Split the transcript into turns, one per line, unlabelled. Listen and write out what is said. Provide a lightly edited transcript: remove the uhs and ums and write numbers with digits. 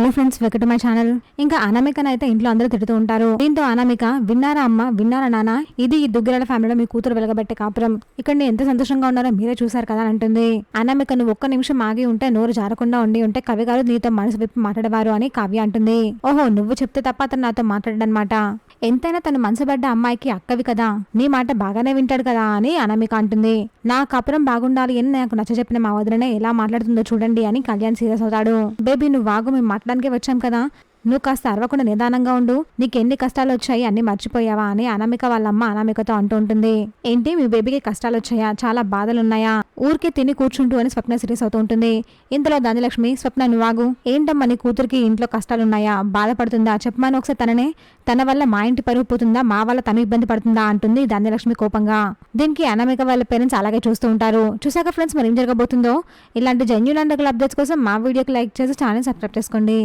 Hello friends, welcome to my channel. ఇంకా అనామికనైతే ఇంట్లో అందరూ తిడుతూ ఉంటారు. దీంతో అనామిక, విన్నారా అమ్మ, విన్నారా నాన్న, ఇది ఈ దుగ్గిరాల ఫ్యామిలీలో మీ కూతురు వెలగబెట్టే కాపురం. ఇక్కడ నేను ఎంత సంతోషంగా ఉన్నారో మీరే చూసారు కదా అని అంటుంది. అనామిక, నువ్వు ఒక్క నిమిషం ఆగి ఉంటే, నోరు జారకుండా ఉండి ఉంటే కవి గారు నీతో మనసు విప్పి మాట్లాడేవారు అని కావ్య అంటుంది. ఓహో, నువ్వు చెప్తే తప్ప అతను నాతో మాట్లాడనమాట. ఎంతైనా తను మనసుపడ్డ అమ్మాయికి అక్కవి కదా, నీ మాట బాగానే వింటాడు కదా అని అనామిక అంటుంది. నా కాపురం బాగుండాలి అని నాకు నచ్చ చెప్పిన మా వదిలనే ఎలా మాట్లాడుతుందో చూడండి అని కళ్యాణ్ సీరియస్ అవుతాడు. బేబీ, నువ్వు వాగు, మేము మాట్లాడడానికి వచ్చాం కదా, నువ్వు కాస్త అరవకుండా నిదానంగా ఉండు, నీకెన్ని కష్టాలు వచ్చాయి అన్ని మర్చిపోయావా అని అనామిక వాళ్ళమ్మ అనామికతో అంటూ ఉంటుంది. ఏంటి, మీ బేబీకి కష్టాలు వచ్చాయా, చాలా బాధలున్నాయా, ఊరికే తిని కూర్చుంటూ అని స్వప్న సీరియస్ అవుతూ ఉంటుంది. ఇంతలో ధనలక్ష్మి, స్వప్న నువ్వాగు, ఏంటమ్మా నీ కూతురికి ఇంట్లో కష్టాలున్నాయా, బాధపడుతుందా చెప్పమని ఒకసారి తననే, తన వల్ల మా ఇంటి పరుగు పోతుందా, మా వల్ల తను ఇబ్బంది పడుతుందా అంటుంది ధనలక్ష్మి కోపంగా. దీనికి అనామిక వాళ్ళ పేరెంట్స్ అలాగే చూస్తూ ఉంటారు. చూసాక ఫ్రెండ్స్, మరి ఏం జరగబోతుందో. ఇలాంటి జెన్యూన్ అండ్ అప్డేట్స్ కోసం మా వీడియోకి లైక్ చేసి ఛానల్ సబ్స్క్రైబ్ చేసుకోండి.